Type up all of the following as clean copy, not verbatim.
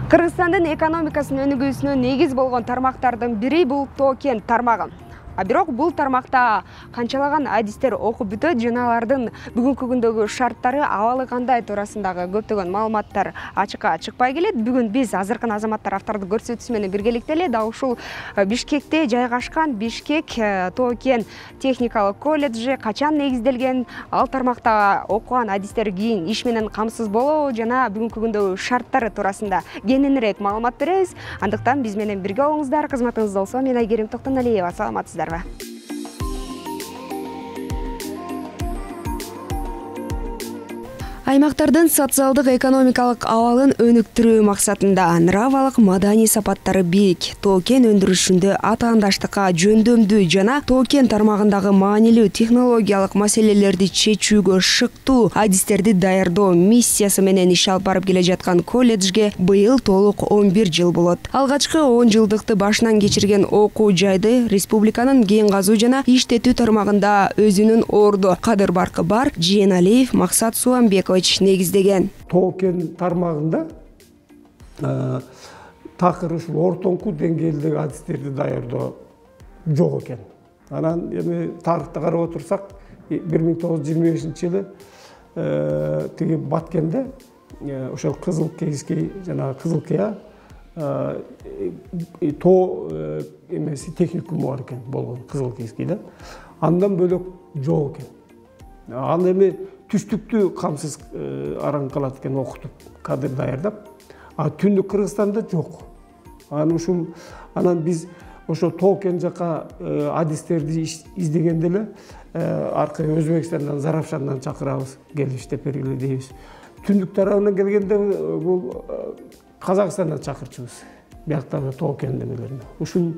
Кыргызстандын экономикасынын өнүгүүсүнө негиз болгон тармактардын бири бул Тоо-Кен тармагы. А бирок бул тармакта канчалаган адистер окуп бүтөт жана алардын бүгүнкү күндөгү шарттары абалы кандай туурасындагы көптөгөн маалыматтар ачыкка чыкпай келет. Бүгүн биз азыркын азаматтар автордук көрсөтүүсү менен биргеликте эле дал ушул Бишкекте жайгашкан Бишкек Тоо-Кен техникалык колледжи качан негизделген, ал тармакта окуган адистер кийин иш менен камсыз болобу жана бүгүнкү күндөгү шарттары туурасында кененирээк маалымат беребиз. Андыктан биз менен бирге болуңуздар. Кызматыңызда болсо, мен Айгерим Токтоналиева. Саламатсыздар. Аймактардын социалдык экономикалык абалын өнүктүрүү максатында нравалык маданий сапаттары бийик Тоо-Кен өндүрүшүндө атаандаштыкка жөндөмдүү жана Тоо-Кен тармагындагы маанилүү технологиялык маселелерди чечүүгө шыктуу адистерди даярдоо миссиясы менен иш алып барып келе жаткан колледжге быйыл толук 11 жыл болот. Алгачкы 10 жылдыкты башынан кечирген окуу жайды республиканын кең казуу жана иштетүү тармагында өзүнүн орду кадыр-баркы бар Жээналиев Максат Суанбекович негиздеген. Тоо-Кен тармагында такыр ушул ортоңку деңгээлдеги адистерди даярдоо жок экен. Анан эми тарыхты карап отурсак 1925-жылы тиги Баткенде ошол Кызыл Кийский жана Кызыл Кыя тоо эмеси техникуму бар экен болгон Кызыл Кийскийде. Андан бөлөк жок экен. Ал эми түштүктү камсыз араң калат экен окутуп, кадыр даярдап. А түндүк Кыргызстанда жок. Анан биз ошо Тоо-Кен жака адистерди издегенде эле аркы Өзбекстандан, Зарапшандан чакырабыз, келип иштеп бергиле дейбиз. Түндүк тарабынан келгенде бул Казакстандан чакырчубуз. Бияктагы Тоо-Кен немелерине. Ушул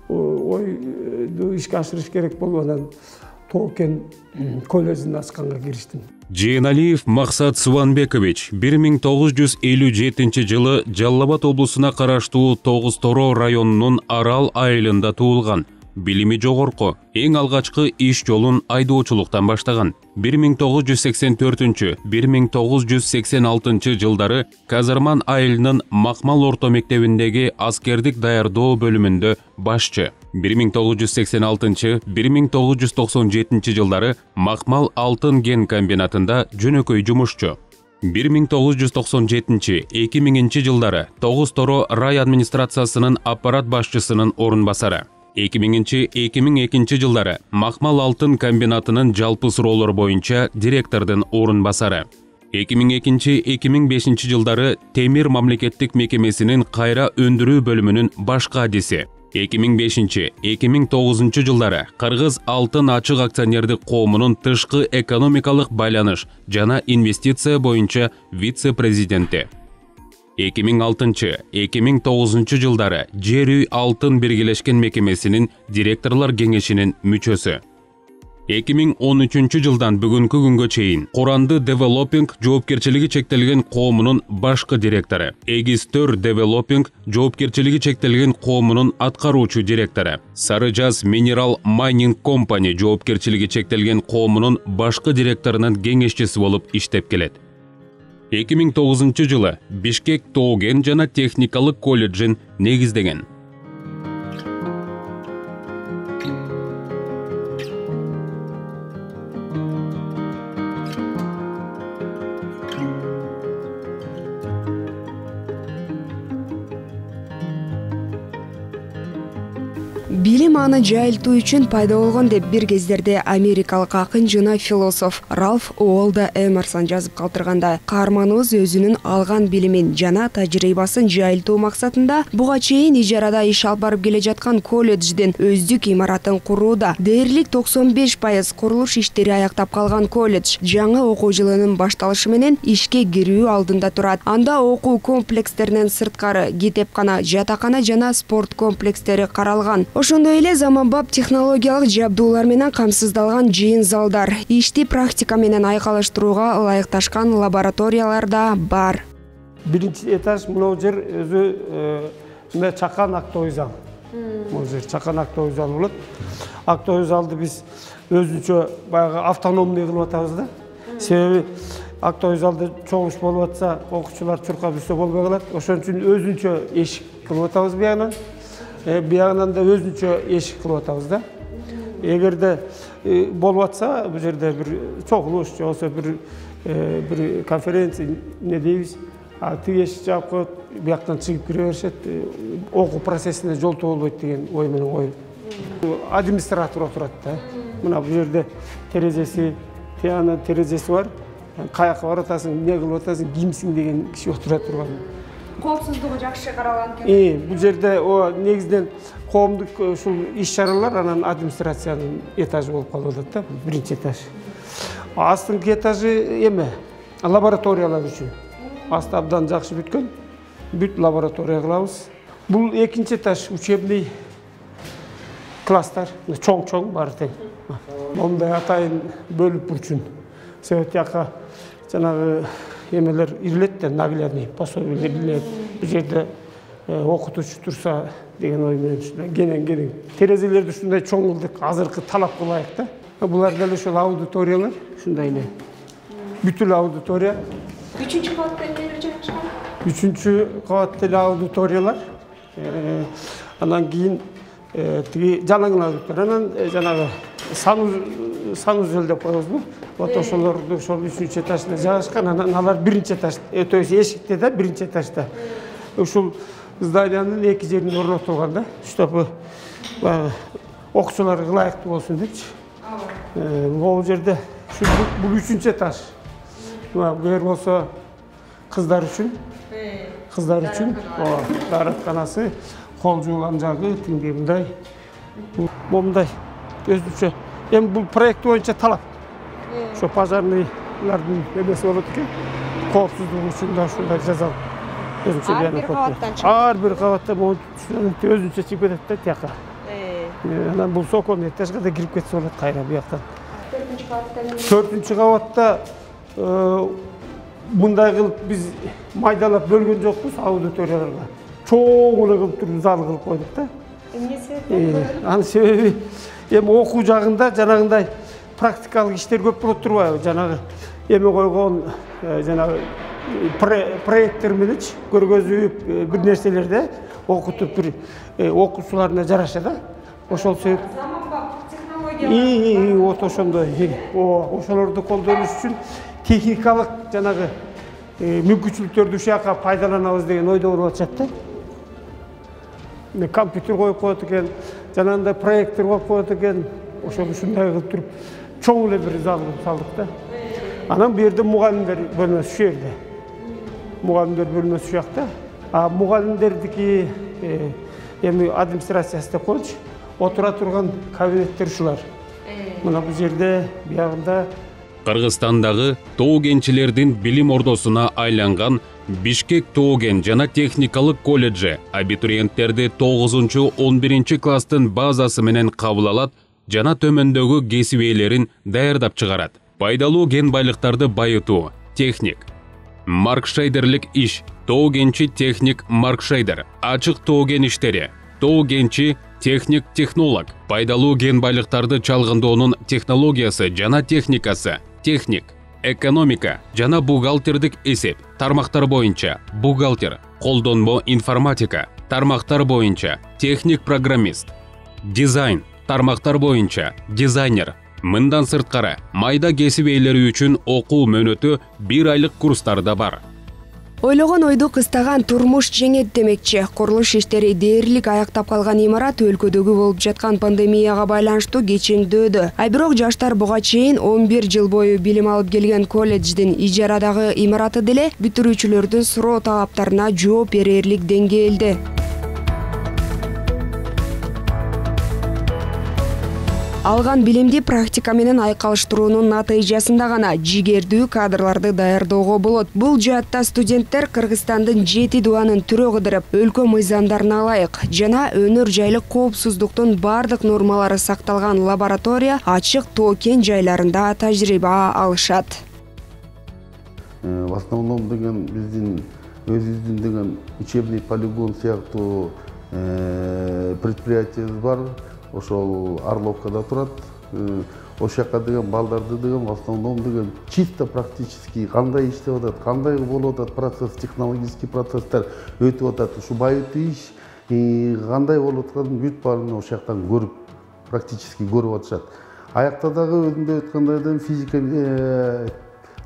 ойду ишке ашырыш керек болуп, анан Тоо-Кен колледжин ачканга кириштим. Жээналиев Максат Суанбекович 1957 жылы Жалал Абад облусуна караштуу Тогуз-Торо районунун Арал айылында туулган. Билими жогорку, эң алгачкы иш жолун айдоочулуктан баштаган. 1984-1986 жылдары Казарман айылынын Макмал орто мектебиндеги аскердик даярдоо бөлүмүндө башчы. 1986-1997 жылдары Макмал алтын кен комбинатында жөнөкөй жумушчу. 1997-2000 жылдары Тогуз-Торо рай администрациясынын аппарат башчысынын орун басары. 2000-2002 жылдары Макмал алтын комбинатынын жалпы суроолор боюнча директордун орун басары. 2002-2005 жылдары Темир мамлекеттик мекемесинин кайра өндүрүү бөлүмүнүн башкы адиси. 2005-2009 жылдары Кыргыз алтын ачык акционердик коомунун тышкы экономикалык байланыш жана инвестиция боюнча вице-президенти. 2006-2009 жылдары Жер үй алтын биргелешкен мекемесинин директорлор кеңешинин мүчөсү. 2013 жылдан бүгүнкү күнгө чейин Коранды Developing жоопкерчилиги чектелген коомунун башкы директору, Эгистөр Developing жоопкерчилиги чектелген коомунун аткаруучу директору, Сары Жаз Mineral Mining Company жоопкерчилиги чектелген коомунун башкы директорунун кеңешчиси болуп иштеп келет. 2009 жылы Бишкек Тоо-Кен жана техникалык колледжин негиздеген. Билим аны жайылтуу үчүн пайда болгон деп бир кездерде америкалык акын жана философ Ральф Уолдо Эмерсон жазып калтырганда, каарманыбыз өзүнүн алган билимин жана тажрыйбасын жайылтуу максатында буга чейин ижарада иш алып барып келе жаткан колледждин өздүк имаратын курууда. Дээрлик 95% курулуш иштери аяктап калган колледж жаңы окуу жылынын башталышы менен ишке кирүү алдында турат. Анда окуу комплекстеринен сырткары китепкана, жатакана жана спорт комплекстери каралган. Ошондой эле заманбап технологиялык жабдуулар менен камсыздалган жыйын залдар, ишти практика менен айкалыштырууга ылайыкташкан лабораториялар да бар. Биринчи этаж мына жер өзү чакан актовый зал. Бул жер чакан актовый зал болот. Актовый залды биз өзүнчө баягы автономный кылып атабыз да. Себеби актовый залда чогуш болуп атса, окуучулар чуркап жүрсө болбой калат. Ошон үчүн өзүнчө эшик кылып атабыз биягынан. Биягынан да өзүнчө эшик кылып атабыз да. Эгерде болуп атса, бул жерде бир чогулуш же болбосо бир конференция не дейбиз, тиги эшик жаап коет, бияктан чыгып кире беришет, окуу процессине жолтоо болбойт деген ой менен коюп. Администратор отурат да. Мына бул жерде терезеси, тиянын терезеси бар. Каяка барып атасың, эмне кылып атасың, кимсиң деген киши отура турган. Коопсуздугу жакшы каралган экен. Бул жерде негизден коомдук ушул иш-чаралар анан администрациянын этажы болуп калып атат да, биринчи этаж. Астыңкы этажы эме, лабораториялар үчүн. Асты абдан жакшы бүткөн. Бүт лаборатория кылабыз. Бул экинчи этаж учебный класстар, чоң-чоң бар тең. Мондай атайын бөлүп бурчун. Себеп жака жанагы эмелер ирилет да, наглядный пособиелер ирилет. Бул жерде окутуучу турса деген ой менен ушундай кенен терезелерди ушундай чоң кылдык, азыркы талапка ылайык да. Булар деле ошол аудиториялар, ушундай эле. Бүтүн аудитория. 3-кабатта эмнелер жайгашкан? 3-кабатта эле аудиториялар. Анан кийин тиги жалаң аудитория, анан жанагы санузел деп коебузбу. Вот ошолорду ошол 3-чү этажда жайгашкан, анан алар 1-чи этаж, то есть эшикте да 1-чи этажда. Ушул зданиянын эки жерине орнотулган да, чтобы окуучуларга ылайыктуу болсун депчи. Бул жерде бул 3-чү этаж. Бер болсо кыздар үчүн, дааратканасы, кол жууган жагы, тиңдей мындай. Момундай өзүнчө. Эми бул проект боюнча талап. Ошо пожарныйлардын эмеси болот экен. Коопсуздугу үчүн да ушундай жазалып. Өзүнчө Ар бир кабаттан чыгып. Ар бир кабатта өзүнчө чыгып кетет да тияка. Анан бул сокон этажга да кирип кетсе болот кайра бияктан. 4-чү кабатта мындай кылып биз майдалап бөлгөн жокпуз аудиторияларга. Чоң эле кылып туруп зал кылып койдук да. Эмне себептен? Анын себеби эми окуу жагында жанагындай практикалык иштер көп болот турбайбы? Жанагы эме койгон жанагы проекттер мененчи көргөзүп бир нерселерди окутуп бир окуучуларына жараша да. Ошол себеп вот ошондой. Ошолорду колдонуш үчүн техникалык жанагы мүмкүнчүлүктөрдү ушул жака пайдаланабыз деген ойдо болуп атышат да. Компьютер коюп коет экен, жанагындай проектор коюп коет экен. Ошол ушундай кылып туруп чоң эле бир зал кылып салдык да. Анан бу жерде мугалимдер бөлмөсү ушул жерде. Мугалимдер бөлмөсү ушул жакта. А мугалимдердики эми администрациясы деп коечу. Отура турган кабинеттер ушулар. Мына бул жерде биягында Кыргызстандагы тоо кенчилердин билим ордосуна айланган Бишкек Тооген жана техникалык колледжи абитуриенттерди 9-11 класстын базасы менен кабыл алат жана төмөндөгү кесип ээлерин даярдап чыгарат. Пайдалуу кен байлыктарды байытуу, техник, маркшейдерлик иш, тоо кенчи техник маркшейдер, ачык тоо кен иштери, тоо кенчи техник технолог, пайдалуу кен байлыктарды чалгындоонун технологиясы жана техникасы, техник, экономика жана бухгалтердик эсеп, тармактар боюнча бухгалтер, колдонмо информатика, тармактар боюнча техник программист, дизайн, тармактар боюнча дизайнер. Мындан сырткары майда кесип ээлери үчүн окуу мөөнөтү 1 айлык курстар да бар. Ойлогон ойду кыстаган турмуш жеңет демекчи. Курулуш иштери дээрлик аяктап калган имарат өлкөдөгү болуп жаткан пандемияга байланыштуу кечиңдөөдө. Бирок жаштар буга чейин 11 жыл бою билим алып келген колледждин ижарадагы имараты деле бүтүрүүчүлөрдүн суроо талаптарына жооп берерлик деңгээлде. Алган билимди практика менен айкалыштыруунун натыйжасында гана жигердүү кадрларды даярдоого болот. Бул жаатта студенттер Кыргызстандын 7 дубанын түрө кыдырып, өлкө мыйзамдарына ылайык жана өнөр жайлык коопсуздуктун бардык нормалары сакталган лаборатория ачык тоо кен жайларында тажрыйба алышат. В основном деген биздин өзүбүздүн деген учебный полигон сыяктуу предприятиебиз бар. Ошол Орловкада турат. ошол жака деген балдарды деген в основном деген чисто практически кандай иштеп атат, кандай болуп атат процесс, технологический процесстер өтүп атат, ушу байытуу иш кандай болуп атканын бүт баарын ошол жактан көрүп, практически көрүп атышат. Аякта дагы өзүндө айткандай да физика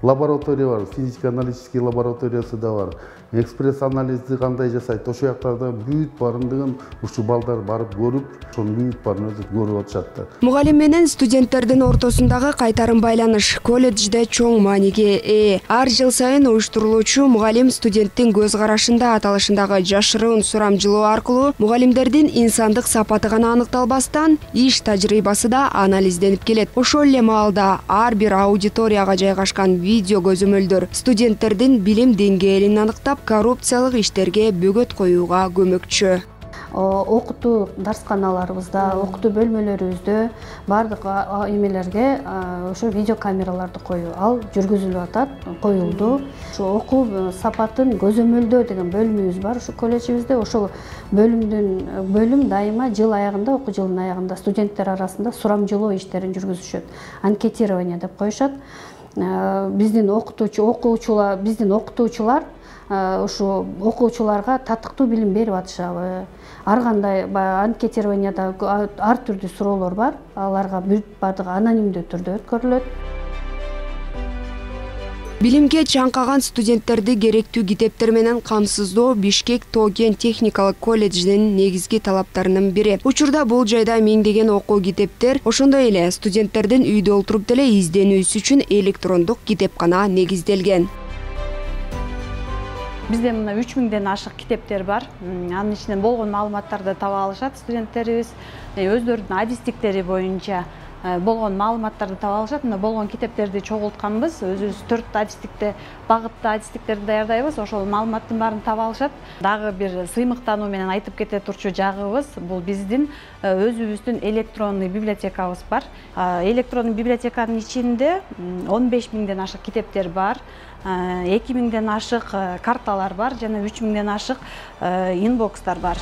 лаборатория бар, физико-аналитический лабораториясы да бар. Экспресс анализди кандай жасайт, ошол жактарда бүт баарын деген ушу балдар барып көрүп, ошонун бүт баарын өзү көрүп атышат. Мугалим менен студенттердин ортосундагы кайтарым байланыш колледжде чоң мааниге ээ. Ар жыл сайын уюштурулуучу мугалим студенттин көз карашында аталышындагы жашыруун сурамжылоо аркылуу мугалимдердин инсандык сапаты гана аныкталбастан, иш тажрыйбасы да анализденип келет. Ошол эле маалда ар бир аудиторияга жайгашкан видео көзөмөлдөр студенттердин билим деңгээлин аныктап, коррупциялык иштерге бөгөт коюуга көмөкчү. Окутуу дарсканаларыбызда, окутуу бөлмөлөрүбүздө бардык эмелерге ошо видео камераларды коюу ал жүргүзүлүп атат, коюлду. Ошо окуу сапатын көзөмөлдөө деген бөлүмүбүз бар ушу колледжибизде. Ошол бөлүм дайыма жыл аягында, окуу жылынын аягында студенттер арасында сурамжылоо иштерин жүргүзүшөт. Анкетирование деп коюшат. Биздин окутуучулар ушу окуучуларга татыктуу билим берип атышабы? Ар кандай анкетированияда ар түрдүү суроолор бар. Аларга бардыгы анонимдүү түрдө өткөрүлөт. Билимге чаңкаган студенттерди керектүү китептер менен камсыздоо Бишкек Тоо-Кен техникалык колледжинин негизги талаптарынын бири. Учурда бул жайда миңдеген окуу китептер, ошондой эле студенттердин үйдө олтуруп деле изденүүсү үчүн электрондук китепкана негизделген. Бизде мына 3000ден ашык китептер бар. Анын ичинен болгон маалыматтарды таба алышат студенттерибиз. Өздөрүнүн адистиктери боюнча болгон маалыматтарды таба алышат. Мына болгон китептерди чогултканбыз. Өзүбүз 4 адистикте багытта адистиктерди даярдайбыз. Ошол маалыматтын баарын таба алышат. Дагы бир сыймыктануу менен айтып кете турчу жагыбыз бул биздин өзүбүздүн электронный библиотекабыз бар. Электронный библиотеканын ичинде 15000ден ашык китептер бар. 2000ден ашык карталар бар жана 3000ден ашык инбокстар бар.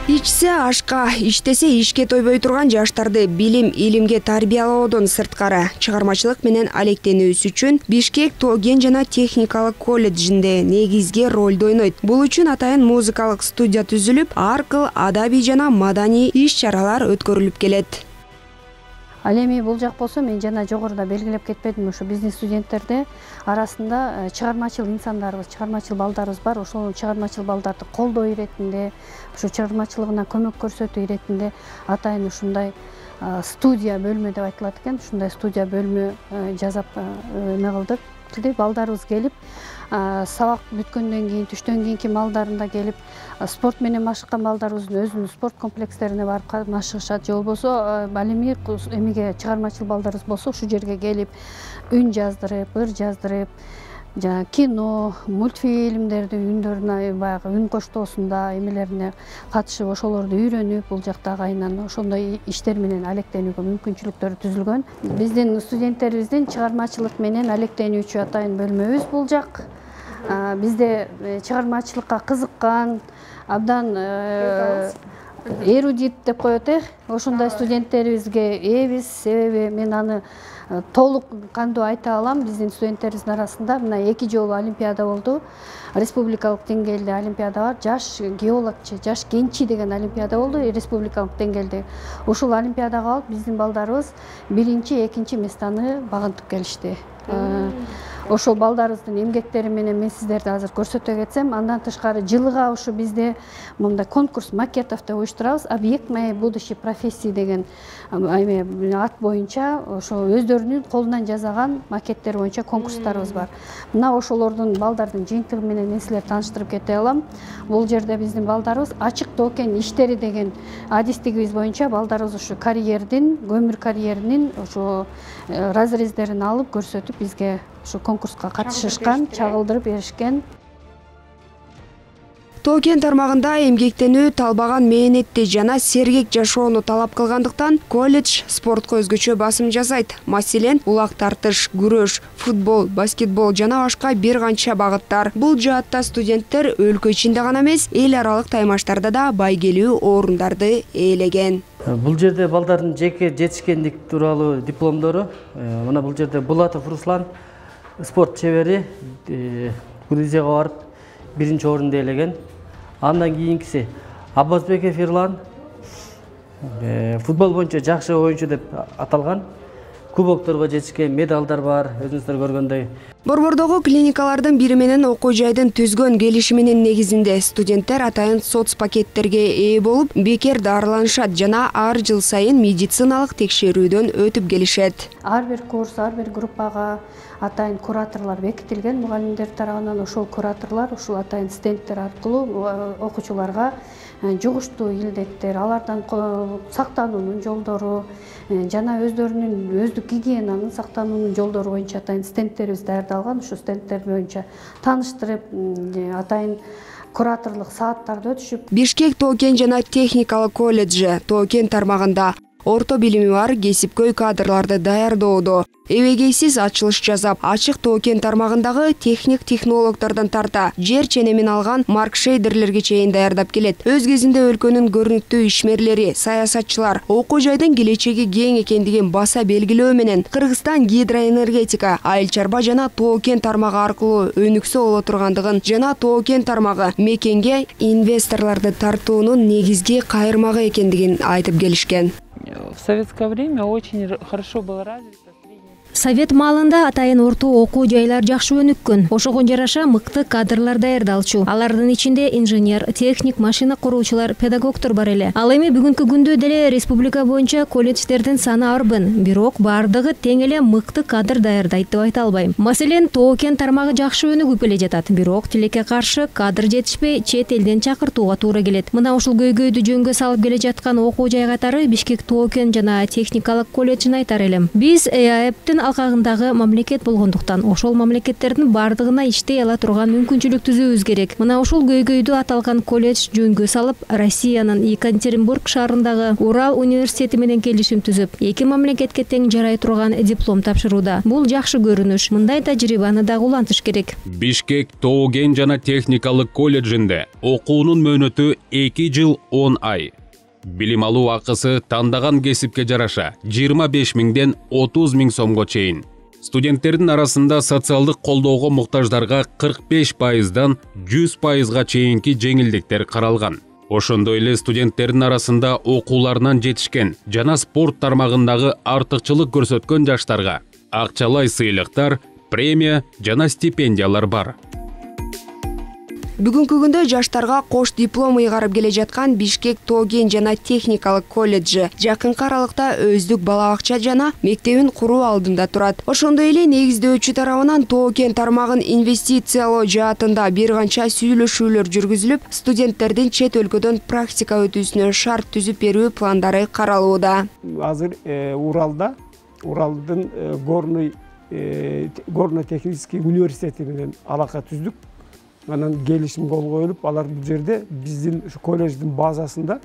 Ичсе ашка, иштесе ишке тойбой турган жаштарды билим, илимге тарбиялоодон сырткары чыгармачылык менен алектенүүсү үчүн Бишкек Тоо-Кен жана техникалык колледжинде негизги ролду ойнойт. Бул үчүн атайын музыкалык студия түзүлүп, ар кыл адабий жана маданий иш-чаралар өткөрүлүп келет. Ал эми бул жак болсо мен жана жогоруда белгилеп кетпедимби, ушу биздин студенттерде арасында чыгармачыл инсандарыбыз, чыгармачыл балдарыбыз бар. Ошол чыгармачыл балдарды колдоо иретинде, ушу чыгармачылыгына көмөк көрсөтүү иретинде атайын ушундай студия бөлмө деп айтылат экен. Ушундай студия бөлмө жасап эме кылдык. Балдарыбыз келип, сабак бүткөндөн кийин, түштөн кийинки маалдарында келип, спорт менен машыккан балдарыбыздын өзүнүн спорт комплекстерине барып машыгышат. Же болбосо ал эми эмеге чыгармачыл балдарыбыз болсо ушул жерге келип, үн жаздырып, ыр жаздырып, жана кино, мультфильмдерди үндөрүнө баягы үн коштоосунда эмелерине катышып, ошолорду үйрөнүп, бул жакта агайынан ошондой иштер менен алектенүүгө мүмкүнчүлүктөрү түзүлгөн. Биздин студенттерибиздин чыгармачылык менен алектенүүчү атайын бөлмөбүз бул жак. Бизде чыгармачылыкка кызыккан, абдан эрудит деп коет, ошондой студенттерибизге ээбиз. Себеби мен аны толук кандуу айта алам. Биздин студенттерибиздин арасында мына 2 жолу олимпиада болду. Республикалык деңгээлде олимпиада бар. Жаш геологчу, жаш кенчи деген олимпиада болду республикалык деңгээлде. Ушул олимпиадага алып биздин балдарыбыз 1-2 местаны багынтып келишти. Ошол балдарыбыздын эмгектери менен мен сиздерди азыр көрсөтө кетсем, андан тышкары жылыга ушу бизде мындай конкурс макетов деп уюштурабыз. Объект моей будущей профессии деген ат боюнча ошо өздөрүнүн колунан жасаган макеттер боюнча конкурстарыбыз бар. Мына ошолордун балдардын жыйынтыгы менен мен силерди тааныштырып кете алам. Бул жерде биздин балдарыбыз ачык Тоо-Кен иштери деген адистигибиз боюнча балдарыбыз ушу карьердин, көмүр карьеринин ошо разрездерин алып көрсөтүп бизге ушу конкурска катышышкан, чагылдырып беришкен. Тоо-Кен тармагында эмгектенүү талбаган мээнетти жана сергек жашоону талап кылгандыктан колледж спортко өзгөчө басым жасайт. Маселен, улак тартыш, күрөш, футбол, баскетбол жана башка бир канча багыттар. Бул жаатта студенттер өлкө ичинде гана эмес, эл аралык таймаштарда да байгелүү орундарды ээлеген. Бул жерде балдардын жеке жетишкендик тууралуу дипломдору. Мына бул жерде Булатов Руслан спорт чебери Грузияга барып биринчи орунду ээлеген. Андан кийинкиси Аббасбеков Ирлан футбол боюнча жакшы оюнчу деп аталган. Кубокторго жетишкен, медалдар бар, өзүңүздөр көргөндөй. Борбордогу клиникалардын бири менен окуу жайдын түзгөн келишиминин негизинде студенттер атайын соц пакеттерге ээ болуп, бекер дарыланышат жана ар жыл сайын медициналык текшерүүдөн өтүп келишет. Ар бир курс, ар бир группага атайын кураторлор бекитилген мугалимдер тарабынан. Ошол кураторлор ушул атайын стендтер аркылуу окуучуларга жугуштуу илдеттер, алардан сактануунун жолдору жана өздөрүнүн өздүк гигиенанын сактануунун жолдору боюнча атайын стендтерибиз даярдалган. Ушу стендтер боюнча тааныштырып, атайын кураторлук сааттарды өтүшүп. Бишкек Тоокен жана техникалык колледжи Тоокен тармагында орто билими бар кесипкөй кадрларды даярдоодо эбегейсиз ачылыш жасап, ачык Тоокен тармагындагы техник технологдордон тарта жер ченемин алган маркшейдерлерге чейин даярдап келет. Өз кезинде өлкөнүн көрүнүктүү ишмерлери, саясатчылар окуу жайдын келечеги кең экендигин баса белгилөө менен Кыргызстан гидроэнергетика, айыл чарба жана Тоокен тармагы аркылуу өнүксө боло тургандыгын жана Тоокен тармагы мекенге инвесторлорду тартуунун негизги кайырмагы экендигин айтып келишкен. В советское время очень хорошо было развито. Совет маалында атайын орто окуу жайлар жакшы өнүккөн. Ошого жараша мыкты кадрлар даярдалчу. Алардын ичинде инженер, техник, машина куруучулар, педагогдор бар эле. Ал эми бүгүнкү күндө деле республика боюнча колледждердин саны арбын. Бирок бардыгы тең эле мыкты кадр даярдайт деп айта албайм. Маселен, Тоокен тармагы жакшы өнүгүп эле жатат. Бирок тилекке каршы кадр жетишпей, чет элден чакыртууга туура келет. Мына ушул көйгөйдү жөнгө салып келе жаткан окуу жай катары Бишкек Тоокен жана техникалык колледжин айтар элем. Биз ЭАЭПтин алкагындагы мамлекет болгондуктан ошол мамлекеттердин бардыгына иштей ала турган мүмкүнчүлүк түзүүбүз керек. Мына ушул көйгөйдү аталган колледж жөнгө салып, Россиянын Екатеринбург шаарындагы Урал университети менен келишим түзүп, эки мамлекетке тең жарай турган диплом тапшырууда. Бул жакшы көрүнүш. Мындай тажрыйбаны дагы улантыш керек. Бишкек Тоокен жана техникалык колледжинде окуунун мөөнөтү 2 жыл 10 ай. Билим алуу акысы тандаган кесипке жараша 25 миңден 30 миң сомго чейин. Студенттердин арасында социалдык колдоого муктаждарга 45%дан 100%га чейинки жеңилдиктер каралган. Ошондой эле студенттердин арасында окууларынан жетишкен жана спорт тармагындагы артыкчылык көрсөткөн жаштарга акчалай сыйлыктар, премия жана стипендиялар бар. Бүгүнкү күндө жаштарга кош диплом ыйгарып келе жаткан Бишкек Тоокен жана техникалык колледжи жакынкы аралыкта өздүк бала бакча жана мектебин куруу алдында турат. Ошондой эле негиздөөчү тарабынан Тоокен тармагын инвестициялоо жаатында бир канча сүйлөшүүлөр жүргүзүлүп, студенттердин чет өлкөдөн практика өтүүсүнө шарт түзүп берүү пландары каралууда. Азыр Уралдын горно-технический университети менен алака түздүк. Анан келишим кол коюлуп, алар бул жерде биздин колледждин базасында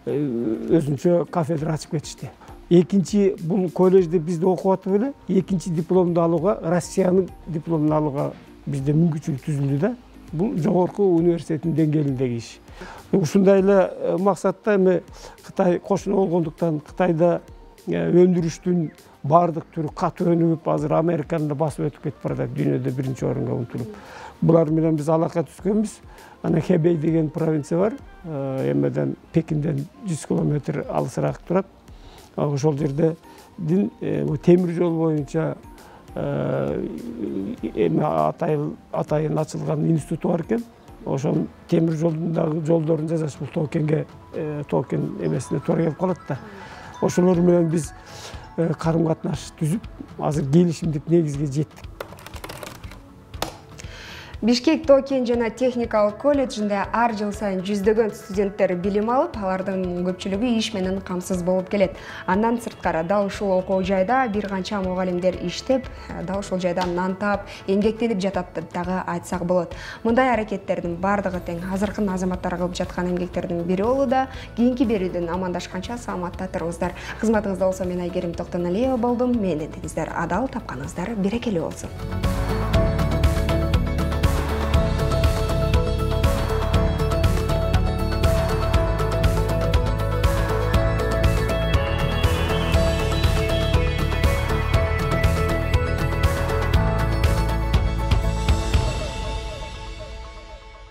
өзүнчө кафедра ачып кетишти. Экинчи бул колледжде бизде окуп атып эле, экинчи дипломду алууга, Россиянын дипломун алууга бизде мүмкүнчүлүк түзүлдү да. Бул жогорку университеттин деңгээлиндеги иш. Ушундай эле максатта эми Кытай кошуна болгондуктан Кытайда өндүрүштүн бардык түрү катуу өнүгүп, азыр Американы да басып өтүп кетип барат, дүйнөдө биринчи орунга умтулуп. Булар менен биз алака түзгөнбүз. Ана Хэбэй деген провинция бар, эмеден Пекинден 100 километр алысыраак турат. Ошол жерде темир жол боюнча атайын ачылган институт бар экен. Ошол темир жолдундагы жолдорун жасаш бул Тоокен эмесине туура келип калат да. Ошолор менен биз карым катнаш түзүп, азыр келишимдик негизге жеттик. Бишкек Тоокен жана техникалык колледжинде ар жыл сайын жүздөгөн студенттер билим алып, алардын көпчүлүгү иш менен камсыз болуп келет. Андан сырткары дал ушул окуу жайда бир канча мугалимдер иштеп, дал ушул жайда нан таап, эмгектенип жатат деп дагы айтсак болот. Мындай аракеттердин бардыгы тең азыркы азаматтар кылып жаткан эмгектердин бири болууда. Кийинки берүүдөн амандашканча саламатта туруңуздар. Кызматыңызда болсо мен Айгерим Токтоналиева болдум. Мендетиңиздер адал, тапканыңыздар берекелүү болсун.